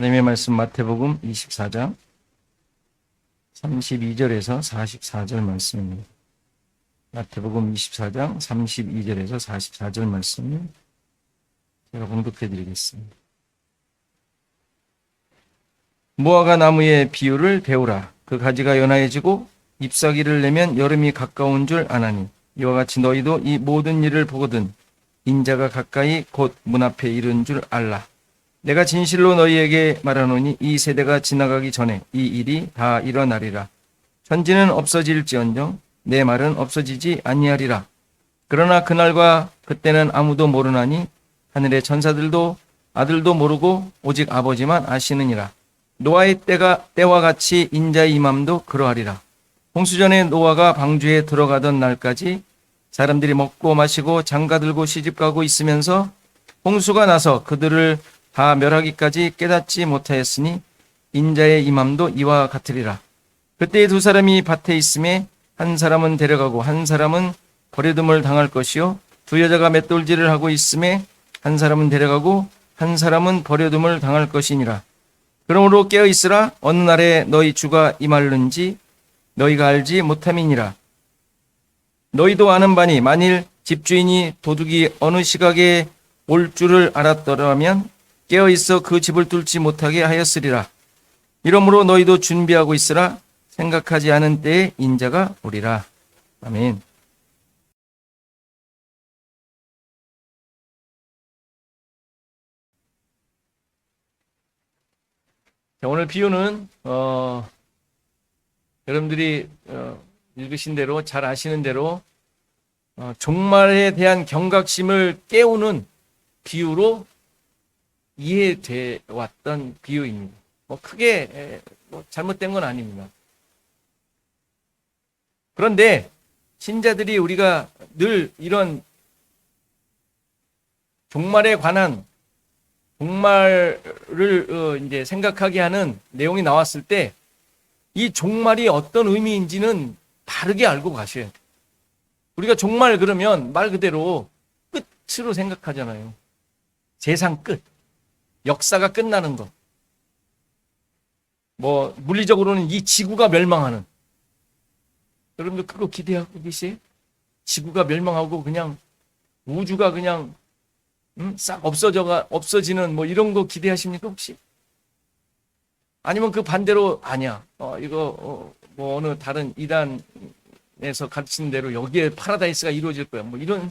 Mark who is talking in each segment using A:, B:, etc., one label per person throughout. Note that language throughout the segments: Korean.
A: 하나님의 말씀 마태복음 24장 32절에서 44절 말씀입니다. 마태복음 24장 32절에서 44절 말씀을 제가 공독해 드리겠습니다. 무화과 나무의 비유를 배우라. 그 가지가 연하여지고 잎사귀를 내면 여름이 가까운 줄 아나니 이와 같이 너희도 이 모든 일을 보거든 인자가 가까이 곧 문 앞에 이른 줄 알라. 내가 진실로 너희에게 말하노니 이 세대가 지나가기 전에 이 일이 다 일어나리라. 천지는 없어질지언정 내 말은 없어지지 아니하리라. 그러나 그날과 그때는 아무도 모르나니 하늘의 천사들도 아들도 모르고 오직 아버지만 아시느니라. 노아의 때와 같이 인자의 임함도 그러하리라. 홍수전에 노아가 방주에 들어가던 날까지 사람들이 먹고 마시고 장가들고 시집가고 있으면서 홍수가 나서 그들을 다 멸하기까지 깨닫지 못하였으니 인자의 임함도 이와 같으리라. 그때 두 사람이 밭에 있음에 한 사람은 데려가고 한 사람은 버려둠을 당할 것이요 두 여자가 맷돌질을 하고 있음에 한 사람은 데려가고 한 사람은 버려둠을 당할 것이니라. 그러므로 깨어 있으라. 어느 날에 너희 주가 임할는지 너희가 알지 못함이니라. 너희도 아는 바니 만일 집주인이 도둑이 어느 시각에 올 줄을 알았더라면 깨어 있어 그 집을 뚫지 못하게 하였으리라. 이러므로 너희도 준비하고 있으라. 생각하지 않은 때에 인자가 오리라. 아멘. 자, 오늘 비유는 여러분들이 읽으신 대로 잘 아시는 대로 종말에 대한 경각심을 깨우는 비유로 이해돼 왔던 비유입니다. 크게 잘못된 건 아닙니다. 그런데 신자들이 우리가 늘 이런 종말에 관한 종말을 이제 생각하게 하는 내용이 나왔을 때 이 종말이 어떤 의미인지는 바르게 알고 가셔야 돼요. 우리가 종말 그러면 말 그대로 끝으로 생각하잖아요. 세상 끝. 역사가 끝나는 것. 물리적으로는 이 지구가 멸망하는. 여러분들 그거 기대하고 계세요? 지구가 멸망하고 그냥 우주가 그냥 싹 없어지는 이런 거 기대하십니까 혹시? 아니면 그 반대로 아니야. 어느 다른 이단에서 가르치는 대로 여기에 파라다이스가 이루어질 거야. 이런.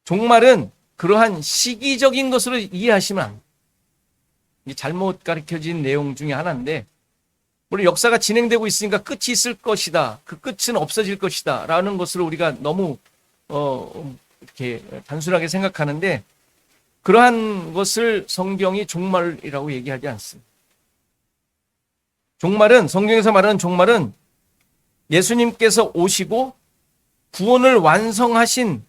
A: 종말은 그러한 시기적인 것으로 이해하시면 안 돼요. 잘못 가르쳐진 내용 중에 하나인데, 물론 역사가 진행되고 있으니까 끝이 있을 것이다. 그 끝은 없어질 것이다. 라는 것을 우리가 너무 이렇게 단순하게 생각하는데, 그러한 것을 성경이 종말이라고 얘기하지 않습니다. 종말은, 성경에서 말하는 종말은 예수님께서 오시고 구원을 완성하신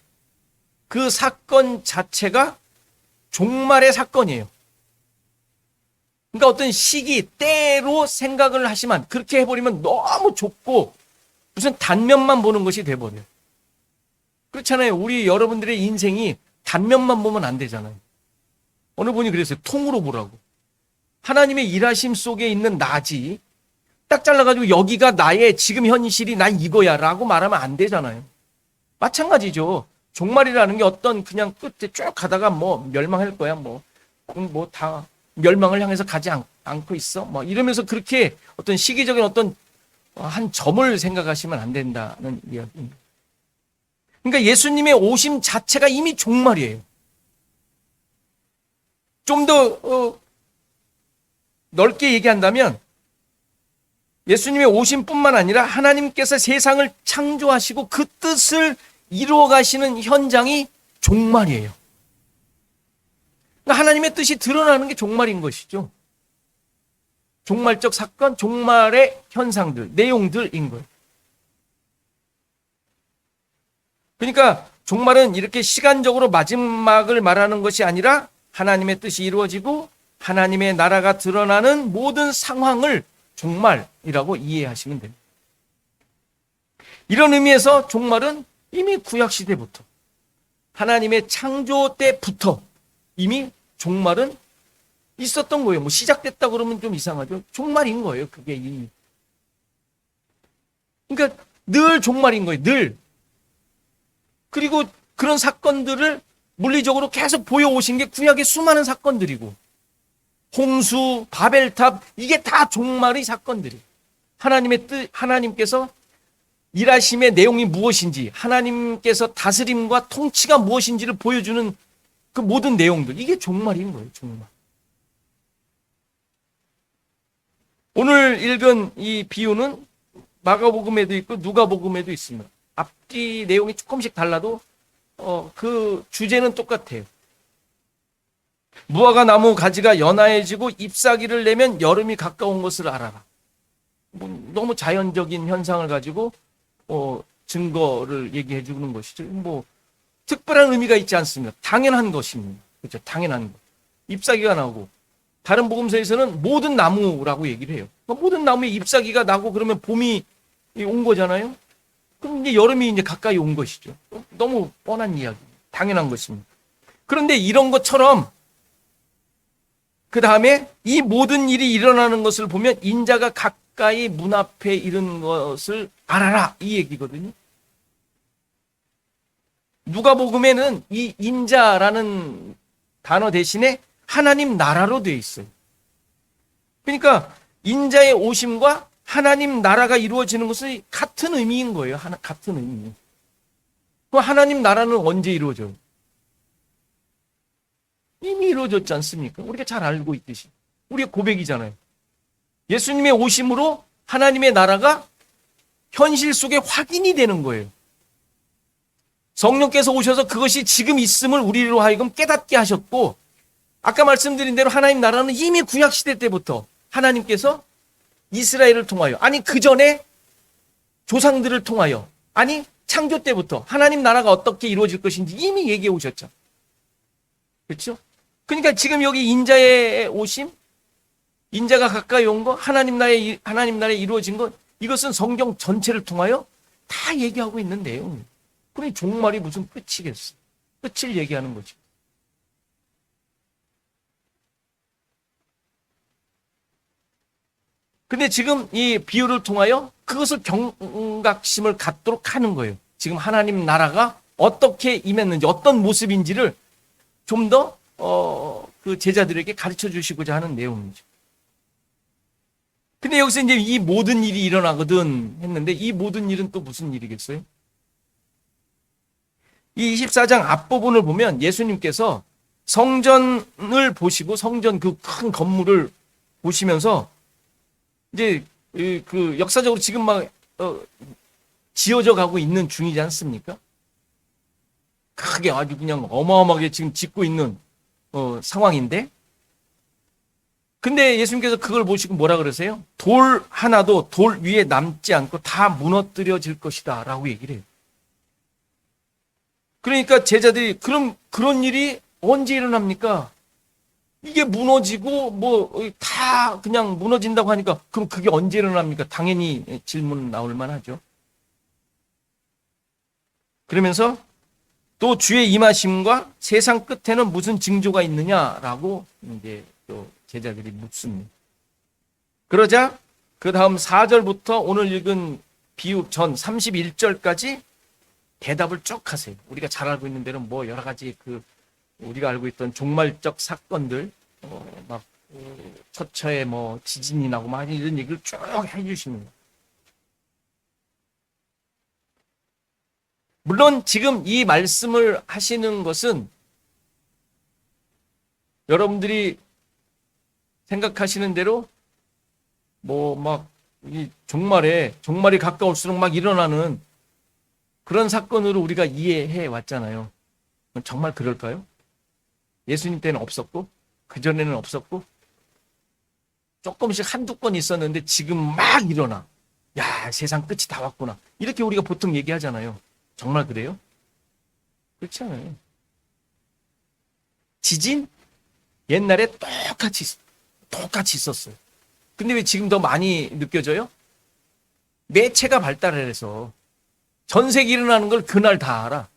A: 그 사건 자체가 종말의 사건이에요. 그러니까 어떤 시기, 때로 생각을 하시면 그렇게 해버리면 너무 좁고 무슨 단면만 보는 것이 돼버려요. 그렇잖아요. 우리 여러분들의 인생이 단면만 보면 안 되잖아요. 어느 분이 그랬어요. 통으로 보라고. 하나님의 일하심 속에 있는 나지 딱 잘라가지고 여기가 나의 지금 현실이 난 이거야 라고 말하면 안 되잖아요. 마찬가지죠. 종말이라는 게 어떤 그냥 끝에 쭉 가다가 멸망할 거야. 다 멸망을 향해서 가지 않고 있어. 이러면서 그렇게 어떤 시기적인 어떤 한 점을 생각하시면 안 된다는 이야기입니다. 그러니까 예수님의 오심 자체가 이미 종말이에요. 좀 더 넓게 얘기한다면 예수님의 오심뿐만 아니라 하나님께서 세상을 창조하시고 그 뜻을 이루어 가시는 현장이 종말이에요. 그러니까 하나님의 뜻이 드러나는 게 종말인 것이죠. 종말적 사건, 종말의 현상들, 내용들인 거예요. 그러니까 종말은 이렇게 시간적으로 마지막을 말하는 것이 아니라 하나님의 뜻이 이루어지고 하나님의 나라가 드러나는 모든 상황을 종말이라고 이해하시면 됩니다. 이런 의미에서 종말은 이미 구약시대부터 하나님의 창조 때부터 이미 종말은 있었던 거예요. 뭐 시작됐다 그러면 좀 이상하죠. 종말인 거예요. 그게 이미. 그러니까 늘 종말인 거예요. 늘. 그리고 그런 사건들을 물리적으로 계속 보여오신 게 구약의 수많은 사건들이고, 홍수, 바벨탑, 이게 다 종말의 사건들이에요. 하나님의 뜻, 하나님께서 일하심의 내용이 무엇인지, 하나님께서 다스림과 통치가 무엇인지를 보여주는 그 모든 내용들, 이게 종말인 거예요. 종말. 오늘 읽은 이 비유는 마가복음에도 있고 누가복음에도 있습니다. 앞뒤 내용이 조금씩 달라도 그 주제는 똑같아요. 무화과 나무 가지가 연하해지고 잎사귀를 내면 여름이 가까운 것을 알아라. 너무 자연적인 현상을 가지고 증거를 얘기해 주는 것이죠. 뭐 특별한 의미가 있지 않습니다. 당연한 것입니다. 그렇죠? 당연한 것. 잎사귀가 나오고, 다른 복음서에서는 모든 나무라고 얘기를 해요. 모든 나무에 잎사귀가 나고 그러면 봄이 온 거잖아요. 그럼 이제 여름이 이제 가까이 온 것이죠. 너무 뻔한 이야기, 당연한 것입니다. 그런데 이런 것처럼 그 다음에 이 모든 일이 일어나는 것을 보면 인자가 가까이 문 앞에 이른 것을 알아라, 이 얘기거든요. 누가복음에는 이 인자라는 단어 대신에 하나님 나라로 되어 있어요. 그러니까 인자의 오심과 하나님 나라가 이루어지는 것은 같은 의미인 거예요. 같은 의미. 그럼 하나님 나라는 언제 이루어져요? 이미 이루어졌지 않습니까? 우리가 잘 알고 있듯이. 우리의 고백이잖아요. 예수님의 오심으로 하나님의 나라가 현실 속에 확인이 되는 거예요. 성령께서 오셔서 그것이 지금 있음을 우리로 하여금 깨닫게 하셨고, 아까 말씀드린 대로 하나님 나라는 이미 구약시대 때부터 하나님께서 이스라엘을 통하여, 아니 그 전에 조상들을 통하여, 아니 창조 때부터 하나님 나라가 어떻게 이루어질 것인지 이미 얘기해 오셨죠. 그렇죠? 그러니까 지금 여기 인자의 오심, 인자가 가까이 온 거, 하나님 나라에 이루어진 것, 이것은 성경 전체를 통하여 다 얘기하고 있는 내용이에요. 그러니 종말이 무슨 끝이겠어? 끝을 얘기하는 거죠. 근데 지금 이 비유를 통하여 그것을 경각심을 갖도록 하는 거예요. 지금 하나님 나라가 어떻게 임했는지, 어떤 모습인지를 좀 더 그 제자들에게 가르쳐 주시고자 하는 내용이죠. 근데 여기서 이제 이 모든 일이 일어나거든 했는데, 이 모든 일은 또 무슨 일이겠어요? 이 24장 앞부분을 보면 예수님께서 성전을 보시고, 성전 그 큰 건물을 보시면서 이제 그 역사적으로 지금 막 지어져 가고 있는 중이지 않습니까? 크게 아주 그냥 어마어마하게 지금 짓고 있는 상황인데, 근데 예수님께서 그걸 보시고 뭐라 그러세요? 돌 하나도 돌 위에 남지 않고 다 무너뜨려질 것이다 라고 얘기를 해요. 그러니까 제자들이 그런 일이 언제 일어납니까? 이게 무너지고 뭐 다 그냥 무너진다고 하니까 그럼 그게 언제 일어납니까? 당연히 질문 나올 만하죠. 그러면서 또 주의 임하심과 세상 끝에는 무슨 징조가 있느냐라고 이제 또 제자들이 묻습니다. 그러자 그 다음 4절부터 오늘 읽은 비유 전 31절까지 대답을 쭉 하세요. 우리가 잘 알고 있는 대로 뭐 여러 가지 우리가 알고 있던 종말적 사건들, 막 처처에 뭐 지진이 나고 막 이런 얘기를 쭉 해주십니다. 물론 지금 이 말씀을 하시는 것은 여러분들이 생각하시는 대로 뭐 막 이 종말이 가까울수록 막 일어나는 그런 사건으로 우리가 이해해 왔잖아요. 정말 그럴까요? 예수님 때는 없었고, 그전에는 없었고, 조금씩 한두 건 있었는데 지금 막 일어나. 야, 세상 끝이 다 왔구나. 이렇게 우리가 보통 얘기하잖아요. 정말 그래요? 그렇지 않아요. 지진? 옛날에 똑같이 있었어요. 근데 왜 지금 더 많이 느껴져요? 매체가 발달을 해서 전 세계 일어나는 걸 그날 다 알아.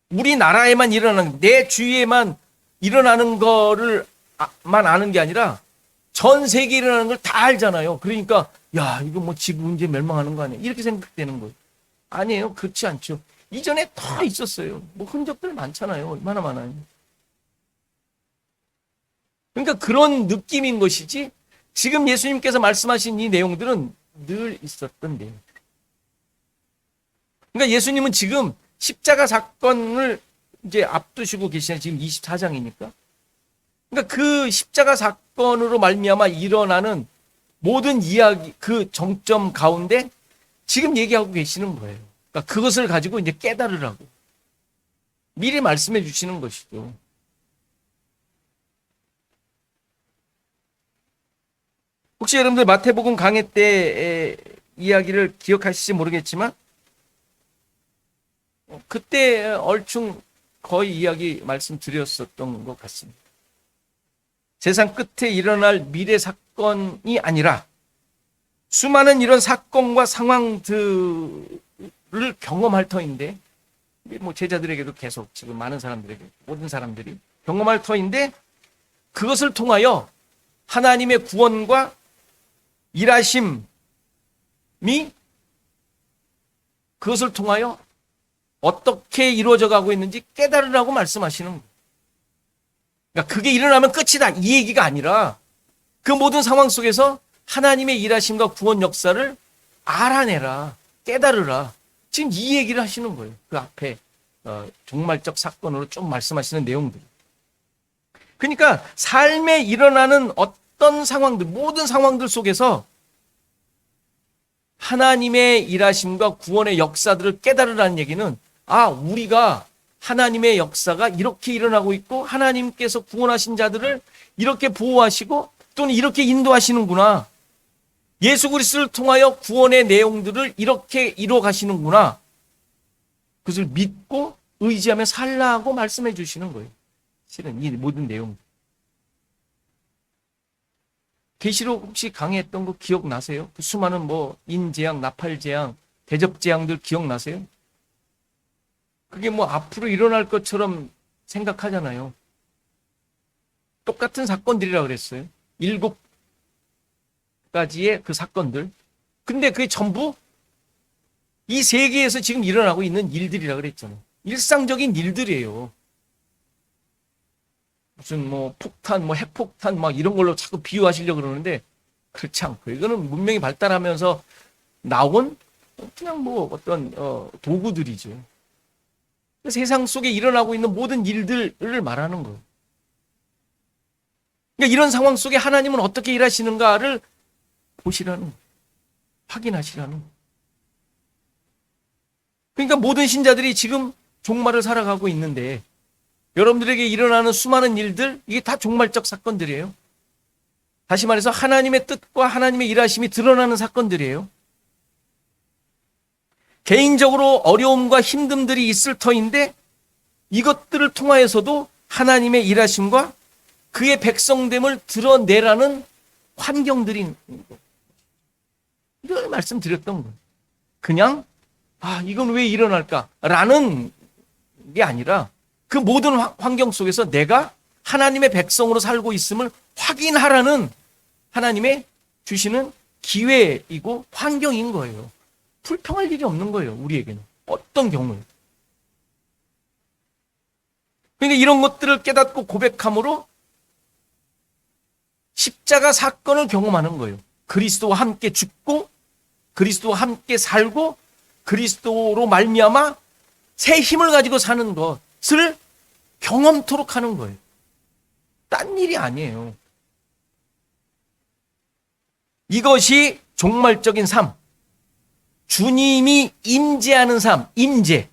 A: 우리나라에만 일어나는, 내 주위에만 일어나는 거를 만 아는 게 아니라 전 세계에 일어나는 걸 다 알잖아요. 그러니까 야, 이거 뭐 지구 이제 멸망하는 거 아니야? 이렇게 생각되는 거예요. 아니에요. 그렇지 않죠. 이전에 다 있었어요. 뭐 흔적들 많잖아요. 얼마나 많아요. 그러니까 그런 느낌인 것이지, 지금 예수님께서 말씀하신 이 내용들은 늘 있었던 내용. 그러니까 예수님은 지금 십자가 사건을 이제 앞두시고 계시는 지금 24장이니까. 그러니까 그 십자가 사건으로 말미암아 일어나는 모든 이야기, 그 정점 가운데 지금 얘기하고 계시는 거예요. 그러니까 그것을 가지고 이제 깨달으라고 미리 말씀해 주시는 것이죠. 혹시 여러분들 마태복음 강해 때의 이야기를 기억하실지 모르겠지만, 그때 얼충 거의 이야기 말씀드렸었던 것 같습니다. 세상 끝에 일어날 미래 사건이 아니라 수많은 이런 사건과 상황들을 경험할 터인데, 뭐 제자들에게도 계속 지금 많은 사람들에게, 모든 사람들이 경험할 터인데, 그것을 통하여 하나님의 구원과 일하심이 그것을 통하여 어떻게 이루어져 가고 있는지 깨달으라고 말씀하시는 거예요. 그러니까 그게 일어나면 끝이다, 이 얘기가 아니라 그 모든 상황 속에서 하나님의 일하심과 구원 역사를 알아내라, 깨달으라. 지금 이 얘기를 하시는 거예요. 그 앞에 종말적 사건으로 좀 말씀하시는 내용들. 그러니까 삶에 일어나는 어떤 상황들, 모든 상황들 속에서 하나님의 일하심과 구원의 역사들을 깨달으라는 얘기는, 우리가 하나님의 역사가 이렇게 일어나고 있고 하나님께서 구원하신 자들을 이렇게 보호하시고 또는 이렇게 인도하시는구나. 예수 그리스도를 통하여 구원의 내용들을 이렇게 이루어 가시는구나. 그것을 믿고 의지하며 살라고 말씀해 주시는 거예요. 실은 이 모든 내용. 계시록 혹시 강의했던 거 기억나세요? 그 수많은 뭐 인재앙, 나팔재앙, 대접재앙들 기억나세요? 그게 뭐 앞으로 일어날 것처럼 생각하잖아요. 똑같은 사건들이라 그랬어요. 7가지의 그 사건들. 근데 그게 전부 이 세계에서 지금 일어나고 있는 일들이라 그랬잖아요. 일상적인 일들이에요. 무슨 뭐 폭탄, 뭐 핵폭탄 막 이런 걸로 자꾸 비유하시려고 그러는데 그렇지 않고, 이거는 문명이 발달하면서 나온 그냥 뭐 어떤 도구들이죠. 세상 속에 일어나고 있는 모든 일들을 말하는 거예요. 그러니까 이런 상황 속에 하나님은 어떻게 일하시는가를 보시라는 거예요. 확인하시라는 거예요. 그러니까 모든 신자들이 지금 종말을 살아가고 있는데, 여러분들에게 일어나는 수많은 일들, 이게 다 종말적 사건들이에요. 다시 말해서 하나님의 뜻과 하나님의 일하심이 드러나는 사건들이에요. 개인적으로 어려움과 힘듦들이 있을 터인데, 이것들을 통하여서도 하나님의 일하심과 그의 백성됨을 드러내라는 환경들이 이걸 말씀드렸던 거예요. 그냥 이건 왜 일어날까라는 게 아니라 그 모든 환경 속에서 내가 하나님의 백성으로 살고 있음을 확인하라는 하나님의 주시는 기회이고 환경인 거예요. 불평할 일이 없는 거예요, 우리에게는. 어떤 경우에. 그러니까 이런 것들을 깨닫고 고백함으로 십자가 사건을 경험하는 거예요. 그리스도와 함께 죽고 그리스도와 함께 살고 그리스도로 말미암아 새 힘을 가지고 사는 것을 경험토록 하는 거예요. 딴 일이 아니에요. 이것이 종말적인 삶, 주님이 임재하는 삶, 임재,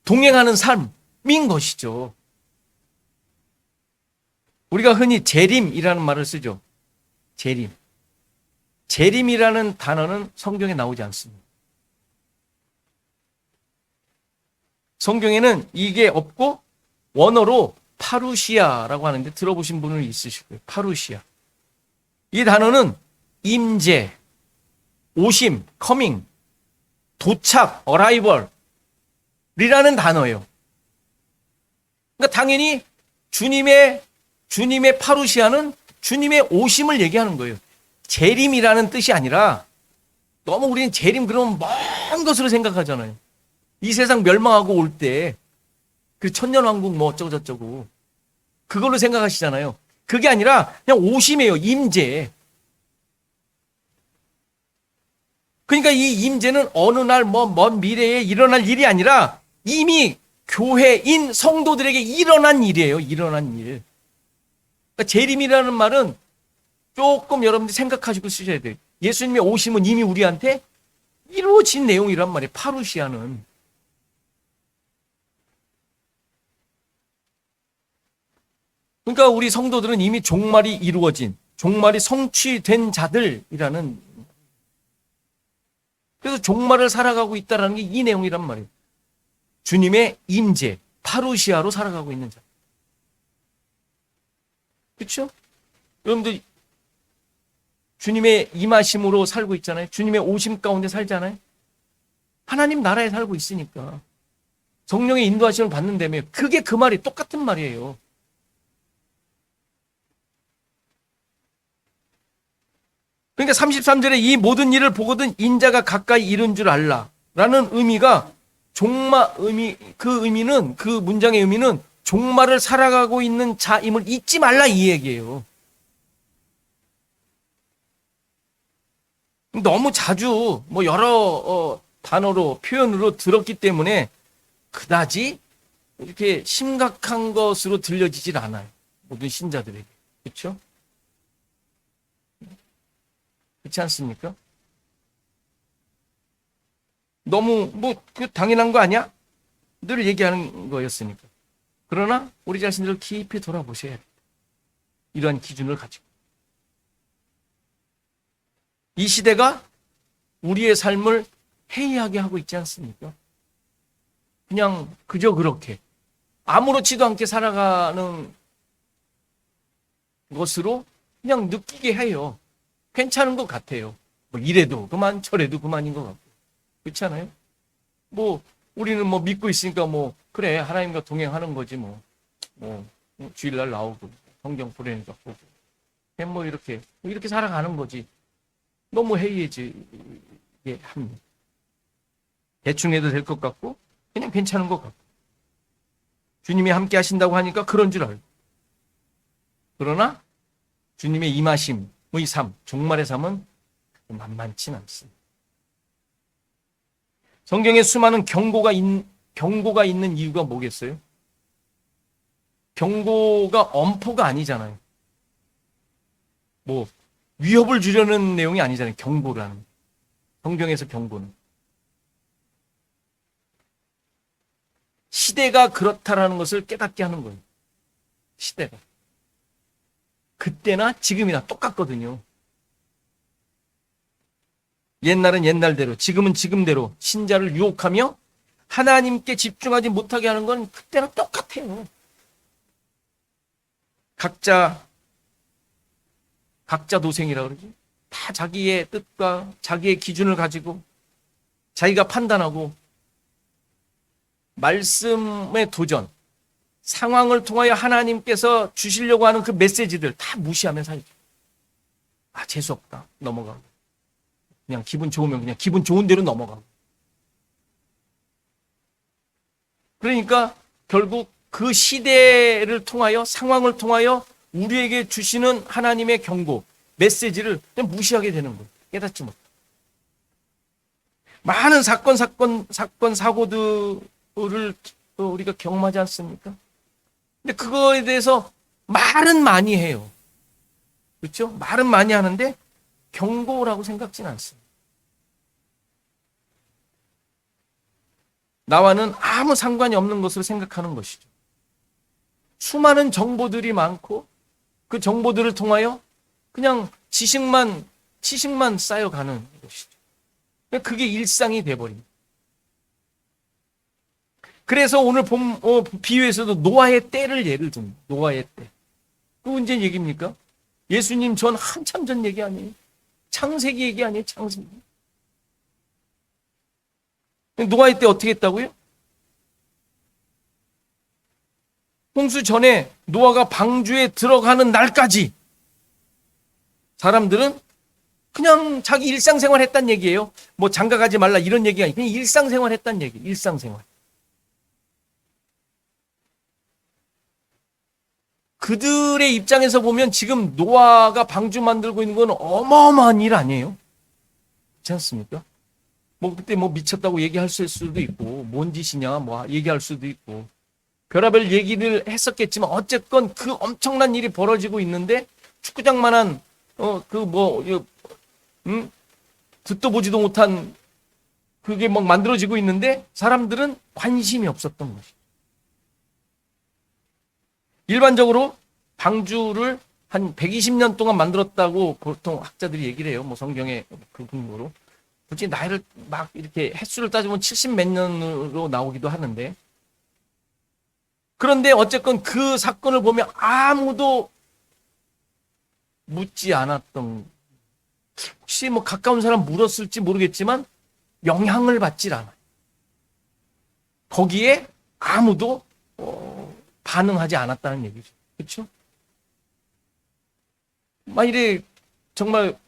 A: 동행하는 삶인 것이죠. 우리가 흔히 재림이라는 말을 쓰죠. 재림. 재림이라는 단어는 성경에 나오지 않습니다. 성경에는 이게 없고 원어로 파루시아라고 하는데 들어보신 분은 있으실 거예요. 파루시아. 이 단어는 임재, 오심, 커밍, 도착, 어라이벌이라는 단어예요. 그러니까 당연히 주님의 파루시아는 주님의 오심을 얘기하는 거예요. 재림이라는 뜻이 아니라, 너무 우리는 재림 그러면 먼 것으로 생각하잖아요. 이 세상 멸망하고 올 때 그 천년왕국 뭐 어쩌고 저쩌고 그걸로 생각하시잖아요. 그게 아니라 그냥 오심이에요. 임재. 그러니까 이 임재는 어느 날 먼 미래에 일어날 일이 아니라 이미 교회인 성도들에게 일어난 일이에요. 일어난 일. 그러니까 재림이라는 말은 조금 여러분들이 생각하시고 쓰셔야 돼요. 예수님의 오심은 이미 우리한테 이루어진 내용이란 말이에요. 파루시아는. 그러니까 우리 성도들은 이미 종말이 이루어진, 종말이 성취된 자들이라는, 그래서 종말을 살아가고 있다는 게 이 내용이란 말이에요. 주님의 임재, 파루시아로 살아가고 있는 자. 그렇죠? 여러분들 주님의 임하심으로 살고 있잖아요. 주님의 오심 가운데 살잖아요. 하나님 나라에 살고 있으니까 성령의 인도하심을 받는다며, 그게 그 말이 똑같은 말이에요. 그러니까 33절에 이 모든 일을 보거든 인자가 가까이 이른 줄 알라 라는 의미가 그 의미는, 그 문장의 의미는 종말을 살아가고 있는 자임을 잊지 말라 이 얘기예요. 너무 자주 여러 단어로 표현으로 들었기 때문에 그다지 이렇게 심각한 것으로 들려지질 않아요. 모든 신자들에게. 그렇죠? 그렇지 않습니까? 너무 당연한 거 아니야? 늘 얘기하는 거였으니까. 그러나 우리 자신들을 깊이 돌아보셔야 돼요. 이러한 기준을 가지고. 이 시대가 우리의 삶을 해이하게 하고 있지 않습니까? 그냥 그저 그렇게 아무렇지도 않게 살아가는 것으로 그냥 느끼게 해요. 괜찮은 것 같아요. 이래도 그만 저래도 그만인 것 같고. 그렇지 않아요? 우리는 믿고 있으니까 그래 하나님과 동행하는 거지 주일날 나오고 성경 보내니까 보고 이렇게 살아가는 거지. 너무 해이해지게 합니다. 대충 해도 될 것 같고 그냥 괜찮은 것 같고 주님이 함께 하신다고 하니까 그런 줄 알고, 그러나 주님의 임하심의 삶, 종말의 삶은 만만치 않습니다. 성경에 수많은 경고가 있는 이유가 뭐겠어요? 경고가 엄포가 아니잖아요. 위협을 주려는 내용이 아니잖아요. 경고라는. 성경에서 경고는. 시대가 그렇다라는 것을 깨닫게 하는 거예요. 시대가. 그때나 지금이나 똑같거든요. 옛날은 옛날대로, 지금은 지금대로 신자를 유혹하며 하나님께 집중하지 못하게 하는 건 그때나 똑같아요. 각자 도생이라 그러지. 다 자기의 뜻과 자기의 기준을 가지고 자기가 판단하고 말씀의 도전, 상황을 통하여 하나님께서 주시려고 하는 그 메시지들 다 무시하며 살죠. 재수없다. 넘어가고. 그냥 기분 좋으면 그냥 기분 좋은 대로 넘어가고. 그러니까 결국 그 시대를 통하여, 상황을 통하여 우리에게 주시는 하나님의 경고, 메시지를 그냥 무시하게 되는 거예요. 깨닫지 못해. 많은 사건, 사고들을 우리가 경험하지 않습니까? 근데 그거에 대해서 말은 많이 해요. 그렇죠? 말은 많이 하는데 경고라고 생각지는 않습니다. 나와는 아무 상관이 없는 것으로 생각하는 것이죠. 수많은 정보들이 많고 그 정보들을 통하여 그냥 지식만 쌓여가는 것이죠. 그게 일상이 돼버립니다. 그래서 오늘 비유에서도 노아의 때를 예를 듭니다. 노아의 때. 그 언제 얘기입니까? 예수님 전 한참 전 얘기 아니에요? 창세기 얘기 아니에요? 창세기. 노아의 때 어떻게 했다고요? 홍수 전에 노아가 방주에 들어가는 날까지 사람들은 그냥 자기 일상생활 했단 얘기예요. 뭐 장가 가지 말라 이런 얘기가 아니고 그냥 일상생활 했단 얘기. 일상생활. 그들의 입장에서 보면 지금 노아가 방주 만들고 있는 건 어마어마한 일 아니에요? 그렇지 않습니까? 뭐 그때 뭐 미쳤다고 얘기할 수도 있고 뭔 짓이냐 뭐 얘기할 수도 있고 별의별 얘기를 했었겠지만 어쨌건 그 엄청난 일이 벌어지고 있는데 축구장만한 듣도 보지도 못한 그게 막 만들어지고 있는데 사람들은 관심이 없었던 것이. 일반적으로 방주를 한 120년 동안 만들었다고 보통 학자들이 얘기를 해요. 뭐 성경의 그 근거로. 굳이 나이를 막 이렇게 횟수를 따지면 70 몇 년으로 나오기도 하는데 그런데 어쨌건 그 사건을 보면 아무도 묻지 않았던 혹시 뭐 가까운 사람 물었을지 모르겠지만 영향을 받질 않아요. 거기에 아무도 반응하지 않았다는 얘기죠. 그렇죠? 만일에 정말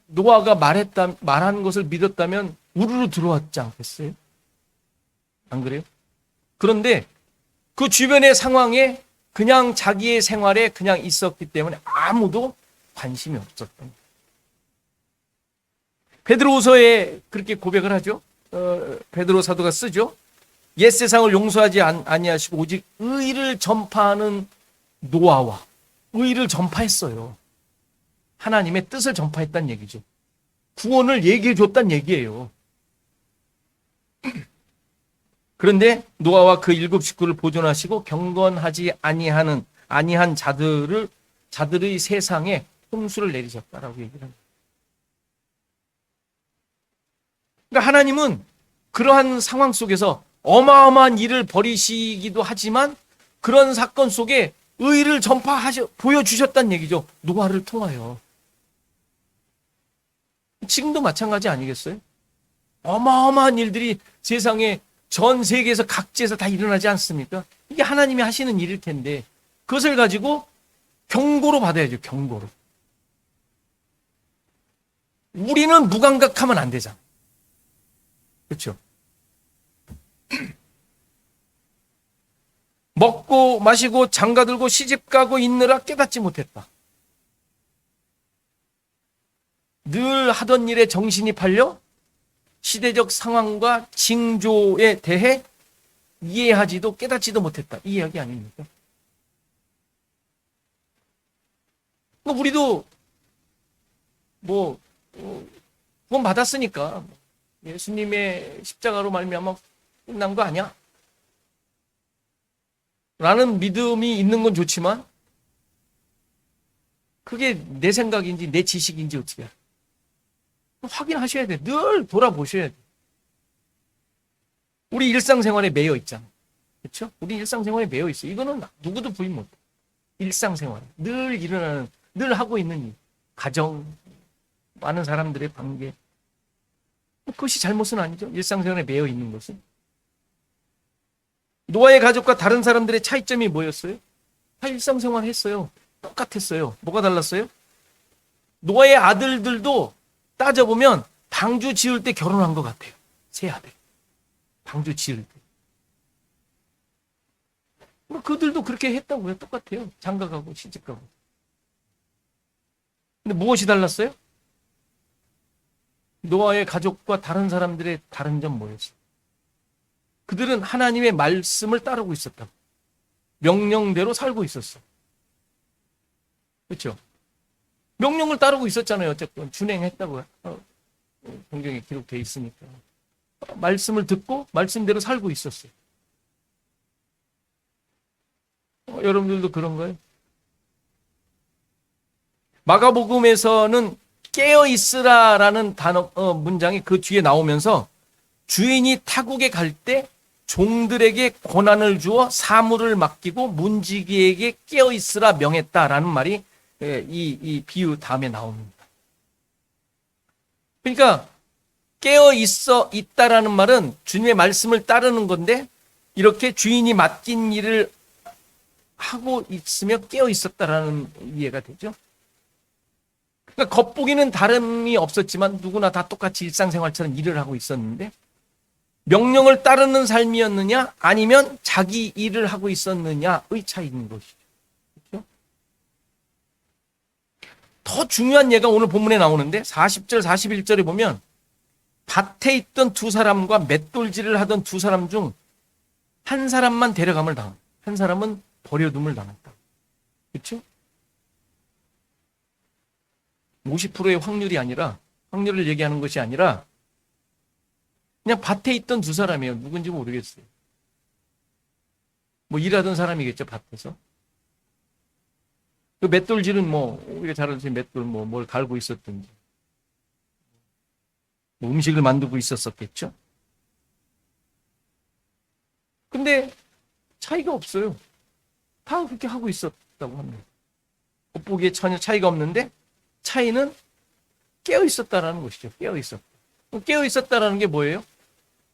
A: 노아가 말한 것을 믿었다면 우르르 들어왔지 않겠어요? 안 그래요? 그런데 그 주변의 상황에 그냥 자기의 생활에 그냥 있었기 때문에 아무도 관심이 없었던 거예요. 베드로후서에 그렇게 고백을 하죠. 베드로 사도가 쓰죠. 옛 세상을 용서하지 아니하시고 오직 의를 전파하는 노아와 의를 전파했어요. 하나님의 뜻을 전파했다는 얘기죠. 구원을 얘기해 줬다는 얘기예요. 그런데 노아와 그 7 식구를 보존하시고 경건하지 아니한 자들의 세상에 홍수를 내리셨다라고 얘기를 합니다. 그러니까 하나님은 그러한 상황 속에서 어마어마한 일을 벌이시기도 하지만 그런 사건 속에 의를 보여주셨다는 얘기죠. 노아를 통하여. 지금도 마찬가지 아니겠어요? 어마어마한 일들이 세상에 전 세계에서 각지에서 다 일어나지 않습니까? 이게 하나님이 하시는 일일 텐데 그것을 가지고 경고로 받아야죠. 경고로. 우리는 무감각하면 안 되잖아. 그렇죠? 먹고 마시고 장가들고 시집가고 있느라 깨닫지 못했다. 늘 하던 일에 정신이 팔려 시대적 상황과 징조에 대해 이해하지도 깨닫지도 못했다. 이 이야기 아닙니까? 우리도 구원 받았으니까 예수님의 십자가로 말미암아 끝난 거 아니야? 라는 믿음이 있는 건 좋지만 그게 내 생각인지 내 지식인지 어떻게 알아? 확인하셔야 돼. 늘 돌아보셔야 돼. 우리 일상생활에 매여 있잖아. 그렇죠? 우리 일상생활에 매여 있어. 이거는 누구도 부인 못해. 일상생활. 늘 일어나는, 늘 하고 있는 일. 가정, 많은 사람들의 관계. 그것이 잘못은 아니죠. 일상생활에 매여 있는 것은. 노아의 가족과 다른 사람들의 차이점이 뭐였어요? 다 일상생활 했어요. 똑같았어요. 뭐가 달랐어요? 노아의 아들들도 따져보면 방주 지을 때 결혼한 것 같아요. 세 아들. 방주 지을 때. 그들도 그렇게 했다고요. 똑같아요. 장가가고 시집가고. 근데 무엇이 달랐어요? 노아의 가족과 다른 사람들의 다른 점 뭐였어요? 그들은 하나님의 말씀을 따르고 있었다. 명령대로 살고 있었어. 그렇죠? 명령을 따르고 있었잖아요. 어쨌든 준행했다고 성경에 기록되어 있으니까. 말씀을 듣고 말씀대로 살고 있었어요. 여러분들도 그런가요? 마가복음에서는 깨어있으라라는 문장이 그 뒤에 나오면서 주인이 타국에 갈 때 종들에게 고난을 주어 사물을 맡기고 문지기에게 깨어있으라 명했다라는 말이 이 비유 다음에 나옵니다. 그러니까 있다라는 말은 주님의 말씀을 따르는 건데 이렇게 주인이 맡긴 일을 하고 있으며 깨어 있었다라는 이해가 되죠. 그러니까 겉보기는 다름이 없었지만 누구나 다 똑같이 일상생활처럼 일을 하고 있었는데 명령을 따르는 삶이었느냐 아니면 자기 일을 하고 있었느냐의 차이인 것이죠. 그렇죠? 더 중요한 예가 오늘 본문에 나오는데 40절 41절에 보면 밭에 있던 두 사람과 맷돌질을 하던 두 사람 중 한 사람만 데려감을 당한다. 한 사람은 버려둠을 당했다. 그렇죠? 50%의 확률이 아니라 확률을 얘기하는 것이 아니라 그냥 밭에 있던 두 사람이에요. 누군지 모르겠어요. 뭐 일하던 사람이겠죠, 밭에서. 그 맷돌질은 뭐 우리가 잘 아는 맷돌 뭐 뭘 갈고 있었든지 뭐 음식을 만들고 있었겠죠. 근데 차이가 없어요. 다 그렇게 하고 있었다고 합니다. 겉보기에 전혀 차이가 없는데 차이는 깨어 있었다라는 것이죠. 깨어 있었다. 깨어 있었다라는 게 뭐예요?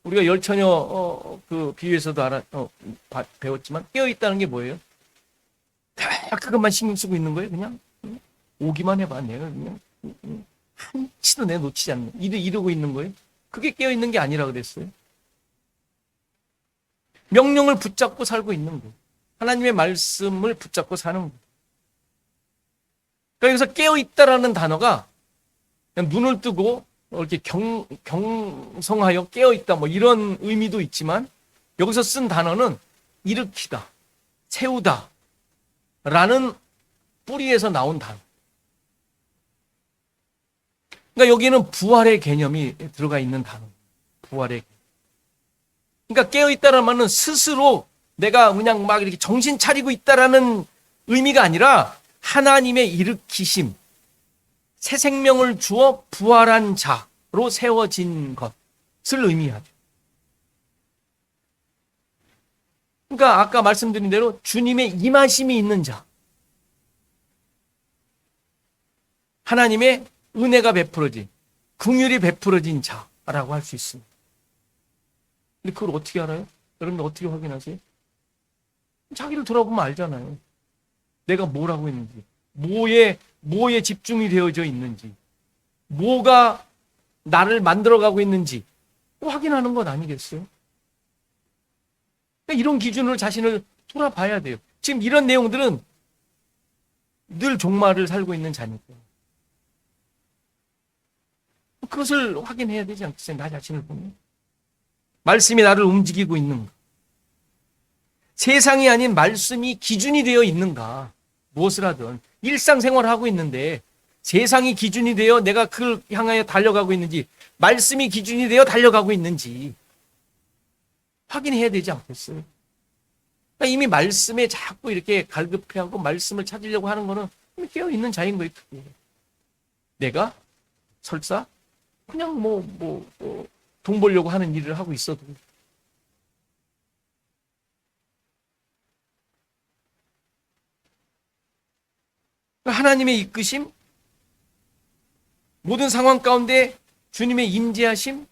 A: 우리가 열처녀 그 비유에서도 배웠지만 깨어 있다는 게 뭐예요? 다 그것만 신경 쓰고 있는 거예요. 그냥 오기만 해봐. 내가 그냥 한치도 내 놓치지 않는 이러고 있는 거예요. 그게 깨어 있는 게 아니라 그랬어요. 명령을 붙잡고 살고 있는 거예요. 하나님의 말씀을 붙잡고 사는 거예요. 그러니까 여기서 깨어 있다라는 단어가 그냥 눈을 뜨고 이렇게 경성하여 깨어 있다 뭐 이런 의미도 있지만 여기서 쓴 단어는 일으키다, 세우다 라는 뿌리에서 나온 단어. 그러니까 여기는 부활의 개념이 들어가 있는 단어. 부활의 개념. 그러니까 깨어있다는 말은 스스로 내가 그냥 막 이렇게 정신 차리고 있다라는 의미가 아니라 하나님의 일으키심, 새 생명을 주어 부활한 자로 세워진 것을 의미하죠. 그러니까 아까 말씀드린 대로 주님의 임하심이 있는 자, 하나님의 은혜가 베풀어진, 긍휼이 베풀어진 자라고 할 수 있습니다. 근데 그걸 어떻게 알아요? 여러분들 어떻게 확인하세요? 자기를 돌아보면 알잖아요. 내가 뭘 하고 있는지, 뭐에 집중이 되어져 있는지, 뭐가 나를 만들어가고 있는지 확인하는 것 아니겠어요? 그러니까 이런 기준으로 자신을 돌아봐야 돼요. 지금 이런 내용들은 늘 종말을 살고 있는 자니까. 그것을 확인해야 되지 않겠어요? 나 자신을 보면. 말씀이 나를 움직이고 있는가? 세상이 아닌 말씀이 기준이 되어 있는가? 무엇을 하든 일상생활을 하고 있는데 세상이 기준이 되어 내가 그걸 향하여 달려가고 있는지 말씀이 기준이 되어 달려가고 있는지 확인해야 되지 않겠어요? 그러니까 이미 말씀에 자꾸 이렇게 갈급해하고 말씀을 찾으려고 하는 거는 이미 깨어있는 자인 거예요. 내가 설사 그냥 돈 벌려고 하는 일을 하고 있어도 하나님의 이끄심, 모든 상황 가운데 주님의 임재하심으로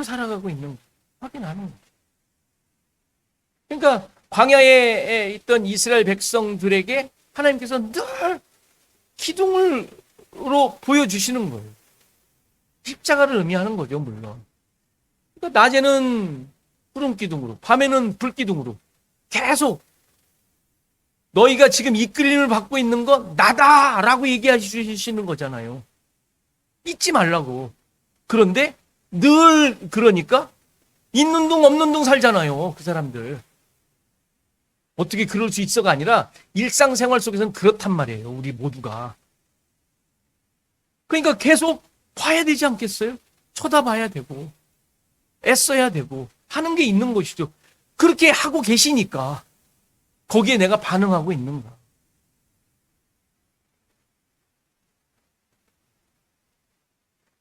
A: 살아가고 있는 거 확인하는 거예요. 그러니까 광야에 있던 이스라엘 백성들에게 하나님께서 늘 기둥으로 보여주시는 거예요. 십자가를 의미하는 거죠, 물론. 그러니까 낮에는 구름 기둥으로, 밤에는 불 기둥으로 계속 너희가 지금 이끌림을 받고 있는 건 나다라고 얘기하시는 거잖아요. 잊지 말라고. 그런데 늘 그러니까 있는 둥 없는 둥 살잖아요, 그 사람들. 어떻게 그럴 수 있어가 아니라 일상생활 속에서는 그렇단 말이에요, 우리 모두가. 그러니까 계속 봐야 되지 않겠어요? 쳐다봐야 되고 애써야 되고 하는 게 있는 것이죠. 그렇게 하고 계시니까 거기에 내가 반응하고 있는가.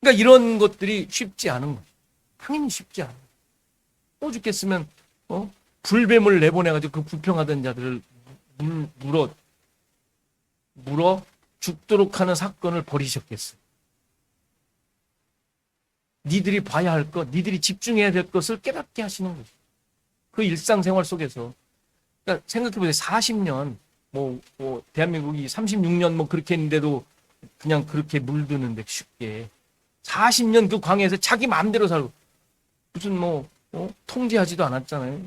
A: 그러니까 이런 것들이 쉽지 않은 거죠. 당연히 쉽지 않아요. 오죽했으면 불뱀을 내보내가지고 그 불평하던 자들을 물어 죽도록 하는 사건을 벌이셨겠어요. 니들이 봐야 할 것, 니들이 집중해야 될 것을 깨닫게 하시는 거죠. 그 일상생활 속에서 그러니까 생각해보세요. 40년, 대한민국이 36년 그렇게 했는데도 그냥 그렇게 물드는데 쉽게. 40년 그 광야에서 자기 마음대로 살고, 무슨 통제하지도 않았잖아요.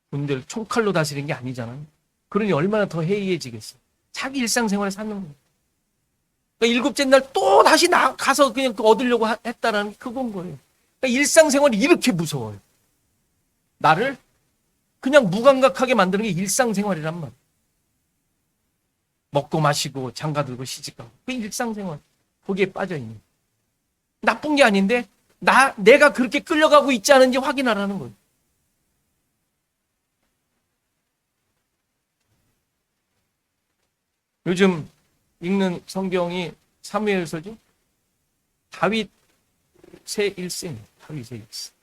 A: 군대를 총칼로 다스린 게 아니잖아요. 그러니 얼마나 더 해이해지겠어. 자기 일상생활에 사는 거예요. 그러니까 일곱째 날 또 다시 가서 그냥 얻으려고 했다라는 게 그건 거예요. 그러니까 일상생활이 이렇게 무서워요. 나를 그냥 무감각하게 만드는 게 일상생활이란 말이에요. 먹고 마시고 장가들고 시집가고 그 일상생활 거기에 빠져있는 나쁜 게 아닌데 내가 그렇게 끌려가고 있지 않은지 확인하라는 거예요. 요즘 읽는 성경이 사무엘서죠. 다윗의 일생, 다윗의 일생.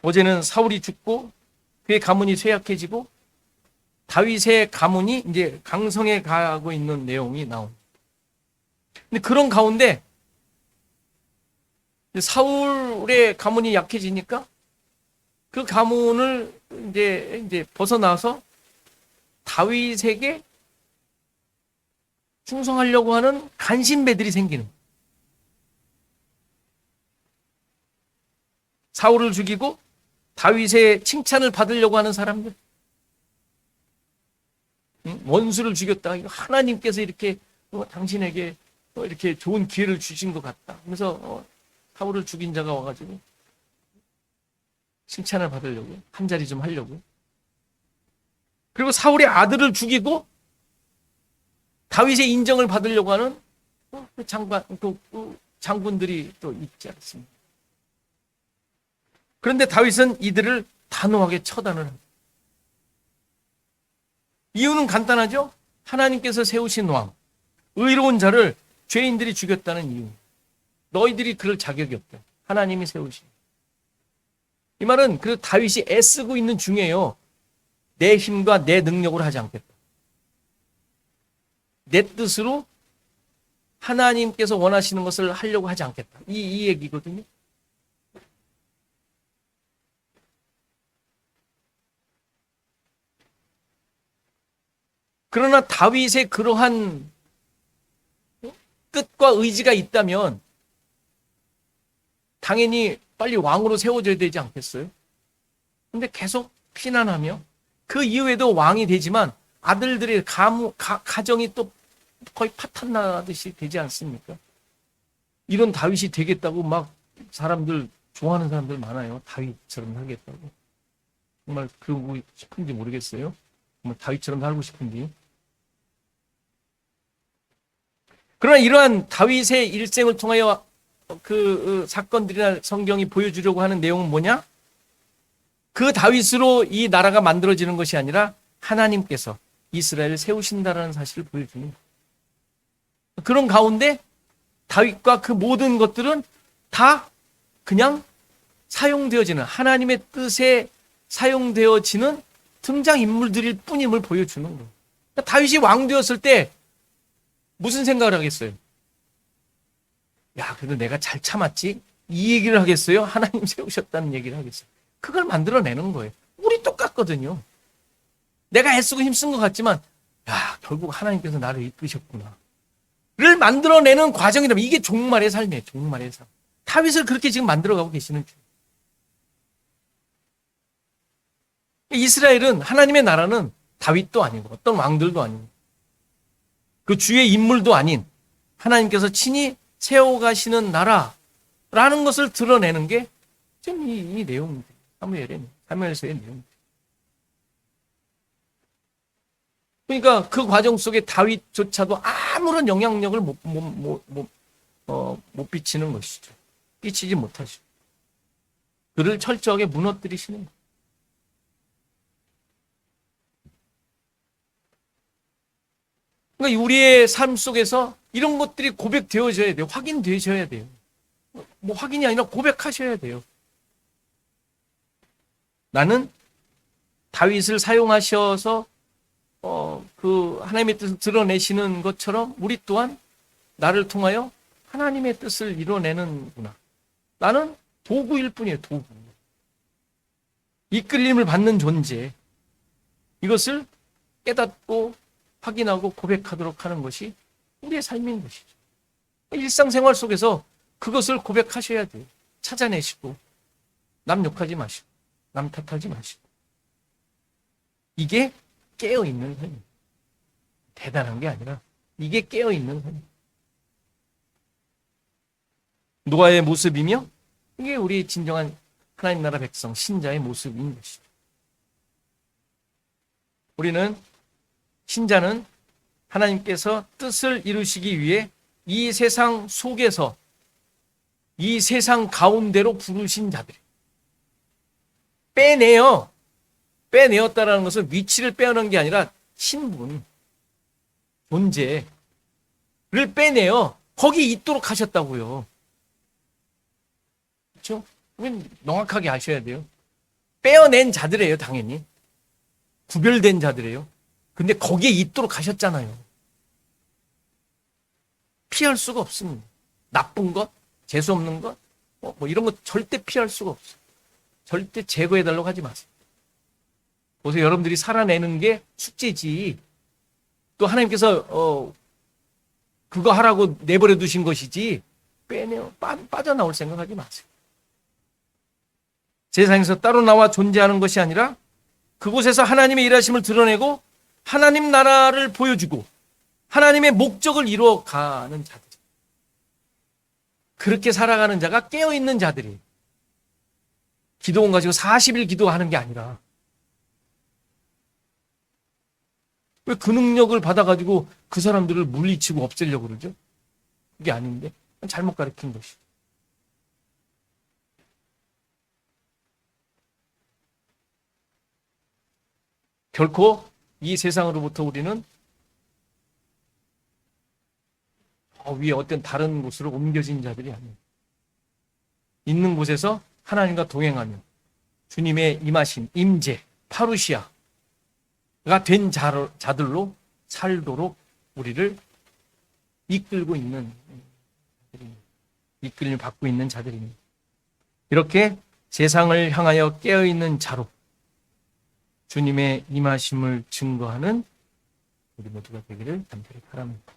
A: 어제는 사울이 죽고 그의 가문이 쇠약해지고 다윗의 가문이 이제 강성해 가고 있는 내용이 나옵니다. 근데 그런 가운데 사울의 가문이 약해지니까 그 가문을 이제 벗어나서 다윗에게 충성하려고 하는 간신배들이 생기는 거예요. 사울을 죽이고 다윗의 칭찬을 받으려고 하는 사람들. 원수를 죽였다. 하나님께서 이렇게 당신에게 이렇게 좋은 기회를 주신 것 같다. 그래서 사울을 죽인 자가 와가지고 칭찬을 받으려고 한 자리 좀 하려고. 그리고 사울의 아들을 죽이고 다윗의 인정을 받으려고 하는 장군들이 또 있지 않습니까? 그런데 다윗은 이들을 단호하게 처단을 합니다. 이유는 간단하죠. 하나님께서 세우신 왕, 의로운 자를 죄인들이 죽였다는 이유. 너희들이 그럴 자격이 없다. 하나님이 세우신. 이 말은 그 다윗이 애쓰고 있는 중에요. 내 힘과 내 능력으로 하지 않겠다. 내 뜻으로 하나님께서 원하시는 것을 하려고 하지 않겠다. 이 얘기거든요. 그러나 다윗의 그러한 뜻과 의지가 있다면 당연히 빨리 왕으로 세워져야 되지 않겠어요? 근데 계속 피난하며 그 이후에도 왕이 되지만 아들들의 가정이 또 거의 파탄나듯이 되지 않습니까? 이런 다윗이 되겠다고 막 사람들 좋아하는 사람들 많아요. 다윗처럼 하겠다고. 정말 그러고 싶은지 모르겠어요. 정말 다윗처럼 살고 싶은지. 그러나 이러한 다윗의 일생을 통하여 그 사건들이나 성경이 보여주려고 하는 내용은 뭐냐? 그 다윗으로 이 나라가 만들어지는 것이 아니라 하나님께서 이스라엘을 세우신다라는 사실을 보여주는 거예요. 그런 가운데 다윗과 그 모든 것들은 다 그냥 사용되어지는 하나님의 뜻에 사용되어지는 등장인물들일 뿐임을 보여주는 거예요. 그러니까 다윗이 왕 되었을 때 무슨 생각을 하겠어요? 야, 그래도 내가 잘 참았지? 이 얘기를 하겠어요? 하나님 세우셨다는 얘기를 하겠어요? 그걸 만들어내는 거예요. 우리 똑같거든요. 내가 애쓰고 힘쓴 것 같지만 야, 결국 하나님께서 나를 이끄셨구나. 를 만들어내는 과정이라면 이게 종말의 삶이에요. 종말의 삶. 다윗을 그렇게 지금 만들어가고 계시는 중. 이스라엘은 하나님의 나라는 다윗도 아니고 어떤 왕들도 아니고 그 주의 인물도 아닌 하나님께서 친히 세워가시는 나라라는 것을 드러내는 게 지금 이 내용입니다. 사무엘서의 내용입니다. 그러니까 그 과정 속에 다윗조차도 아무런 영향력을 못 비치는 것이죠. 끼치지 못하시죠. 그를 철저하게 무너뜨리시는 거예요. 그러니까 우리의 삶 속에서 이런 것들이 고백되어져야 돼요. 확인되셔야 돼요. 확인이 아니라 고백하셔야 돼요. 나는 다윗을 사용하셔서 그 하나님의 뜻을 드러내시는 것처럼 우리 또한 나를 통하여 하나님의 뜻을 이뤄내는구나. 나는 도구일 뿐이에요. 도구. 이끌림을 받는 존재, 이것을 깨닫고 확인하고 고백하도록 하는 것이 우리의 삶인 것이죠. 일상생활 속에서 그것을 고백하셔야 돼요. 찾아내시고 남 욕하지 마시고 남 탓하지 마시고. 이게 깨어있는 삶이에요. 대단한 게 아니라 이게 깨어있는 삶이에요. 노아의 모습이며 이게 우리 진정한 하나님 나라 백성, 신자의 모습인 것이죠. 우리는, 신자는 하나님께서 뜻을 이루시기 위해 이 세상 속에서 이 세상 가운데로 부르신 자들이에요. 빼내었다라는 것은 위치를 빼어난 게 아니라 신분, 존재를 빼내어 거기 있도록 하셨다고요. 그렇죠? 우린 명확하게 아셔야 돼요. 빼어낸 자들이에요, 당연히. 구별된 자들이에요. 근데 거기에 있도록 하셨잖아요. 피할 수가 없습니다. 나쁜 것, 재수 없는 것, 뭐 이런 거 절대 피할 수가 없어요. 절대 제거해달라고 하지 마세요. 보세요, 여러분들이 살아내는 게 숙제지. 또 하나님께서 그거 하라고 내버려 두신 것이지 빠져나올 생각하지 마세요. 세상에서 따로 나와 존재하는 것이 아니라 그곳에서 하나님의 일하심을 드러내고 하나님 나라를 보여주고 하나님의 목적을 이루어가는 자들. 그렇게 살아가는 자가 깨어있는 자들이 기도원 가지고 40일 기도하는 게 아니라 왜 그 능력을 받아가지고 그 사람들을 물리치고 없애려고 그러죠? 그게 아닌데 잘못 가르친 것이. 결코 이 세상으로부터 우리는 위에 어떤 다른 곳으로 옮겨진 자들이 아니에요. 있는 곳에서 하나님과 동행하며 주님의 임하심, 임재, 파루시아가 된 자들로 살도록 우리를 이끌고 있는, 이끌림을 받고 있는 자들입니다. 이렇게 세상을 향하여 깨어있는 자로 주님의 임하심을 증거하는 우리 모두가 되기를 간절히 바랍니다.